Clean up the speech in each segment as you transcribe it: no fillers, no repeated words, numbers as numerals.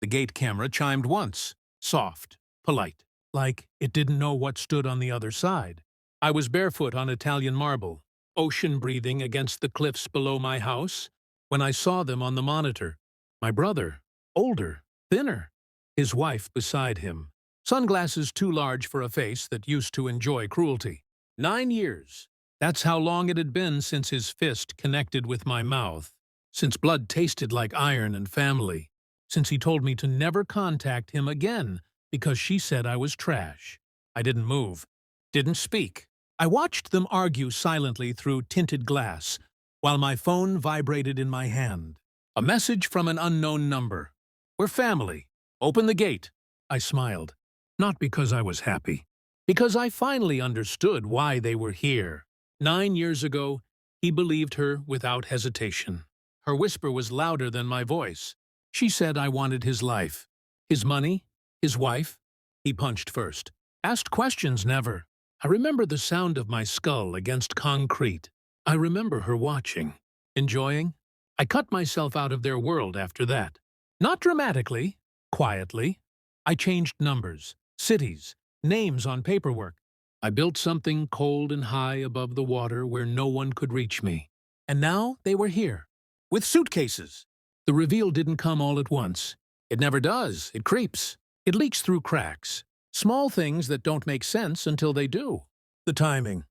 The gate camera chimed once, soft, polite, like it didn't know what stood on the other side. I was barefoot on Italian marble, ocean breathing against the cliffs below my house, when I saw them on the monitor. My brother, older, thinner, his wife beside him. Sunglasses too large for a face that used to enjoy cruelty. 9 years. That's how long it had been since his fist connected with my mouth, since blood tasted like iron and family, since he told me to never contact him again because she said I was trash. I didn't move, didn't speak. I watched them argue silently through tinted glass while my phone vibrated in my hand. A message from an unknown number. "We're family. Open the gate." I smiled. Not because I was happy. Because I finally understood why they were here. 9 years ago, he believed her without hesitation. Her whisper was louder than my voice. She said I wanted his life. His money, his wife. He punched first. Asked questions never. I remember the sound of my skull against concrete. I remember her watching, enjoying. I cut myself out of their world after that. Not dramatically, quietly. I changed numbers, cities, names on paperwork. I built something cold and high above the water where no one could reach me. And now they were here, with suitcases. The reveal didn't come all at once. It never does. It creeps. It leaks through cracks. Small things that don't make sense until they do. The timing.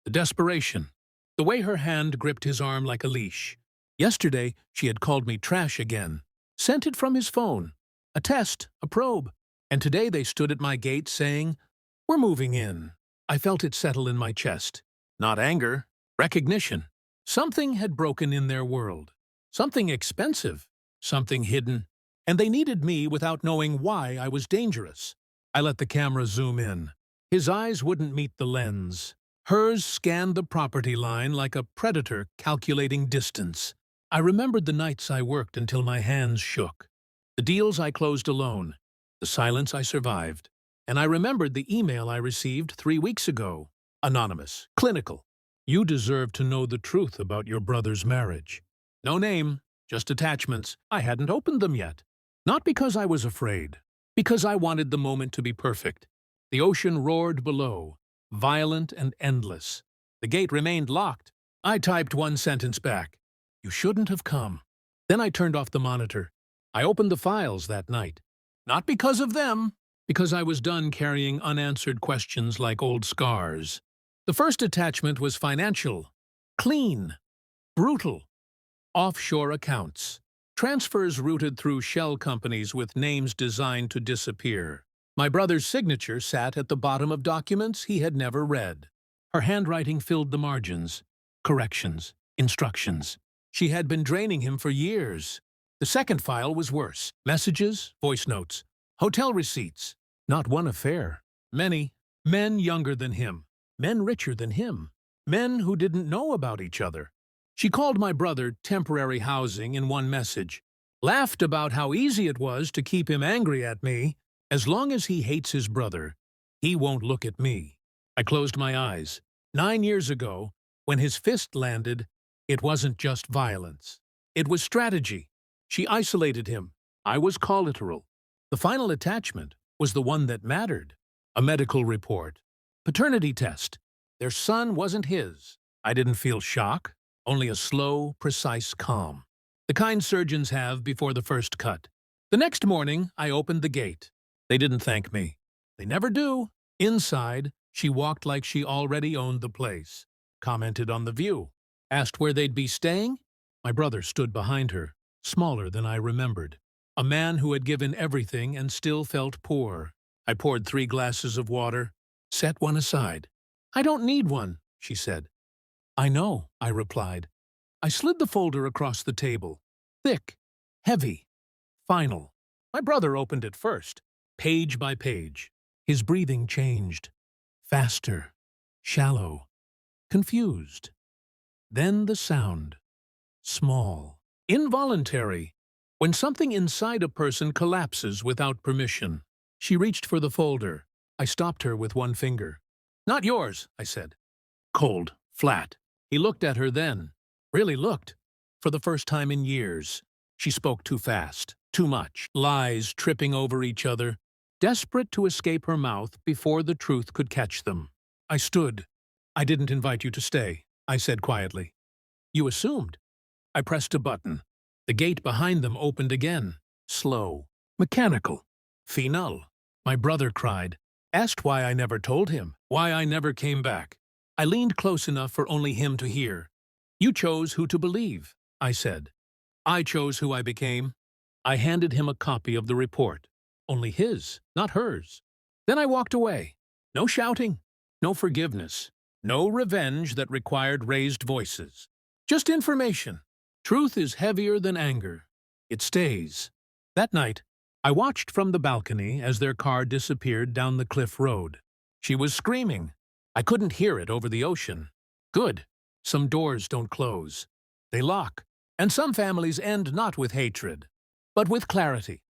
The desperation. The way her hand gripped his arm like a leash. Yesterday, she had called me trash again. Sent it from his phone. A test, a probe. And today they stood at my gate saying, "We're moving in." I felt it settle in my chest. Not anger, recognition. Something had broken in their world. Something expensive. Something hidden. And they needed me without knowing why I was dangerous. I let the camera zoom in. His eyes wouldn't meet the lens. Hers scanned the property line like a predator calculating distance. I remembered the nights I worked until my hands shook. The deals I closed alone. The silence I survived. And I remembered the email I received 3 weeks ago. Anonymous. Clinical. "You deserve to know the truth about your brother's marriage." No name, just attachments. I hadn't opened them yet. Not because I was afraid. Because I wanted the moment to be perfect. The ocean roared below, violent and endless. The gate remained locked. I typed one sentence back. "You shouldn't have come." Then I turned off the monitor. I opened the files that night. Not because of them, because I was done carrying unanswered questions like old scars. The first attachment was financial. Clean. Brutal. Offshore accounts. Transfers routed through shell companies with names designed to disappear. My brother's signature sat at the bottom of documents he had never read. Her handwriting filled the margins. Corrections. Instructions. She had been draining him for years. The second file was worse. Messages, voice notes, hotel receipts. Not one affair. Many. Men younger than him. Men richer than him. Men who didn't know about each other. She called my brother temporary housing in one message. Laughed about how easy it was to keep him angry at me. As long as he hates his brother, he won't look at me. I closed my eyes. 9 years ago, when his fist landed, it wasn't just violence. It was strategy. She isolated him. I was collateral. The final attachment was the one that mattered. A medical report. Paternity test. Their son wasn't his. I didn't feel shock, only a slow, precise calm. The kind surgeons have before the first cut. The next morning, I opened the gate. They didn't thank me. They never do. Inside, she walked like she already owned the place. Commented on the view. Asked where they'd be staying. My brother stood behind her, smaller than I remembered. A man who had given everything and still felt poor. I poured 3 glasses of water, set one aside. "I don't need one," she said. "I know," I replied. I slid the folder across the table. Thick, heavy, final. My brother opened it first, page by page. His breathing changed. Faster, shallow, confused. Then the sound. Small, involuntary. When something inside a person collapses without permission. She reached for the folder. I stopped her with one finger. "Not yours," I said. Cold, flat. He looked at her then. Really looked. For the first time in years. She spoke too fast. Too much. Lies tripping over each other, desperate to escape her mouth before the truth could catch them. I stood. I didn't invite you to stay, I said quietly. You assumed. I pressed a button. The gate behind them opened again. Slow. Mechanical. Final. My brother cried. Asked why I never told him. Why I never came back. I leaned close enough for only him to hear. You chose who to believe, I said. I chose who I became. I handed him a copy of the report. Only his, not hers. Then I walked away. No shouting. No forgiveness. No revenge that required raised voices. Just information. Truth is heavier than anger. It stays. That night, I watched from the balcony as their car disappeared down the cliff road. She was screaming. I couldn't hear it over the ocean. Good. Some doors don't close. They lock. And some families end not with hatred, but with clarity.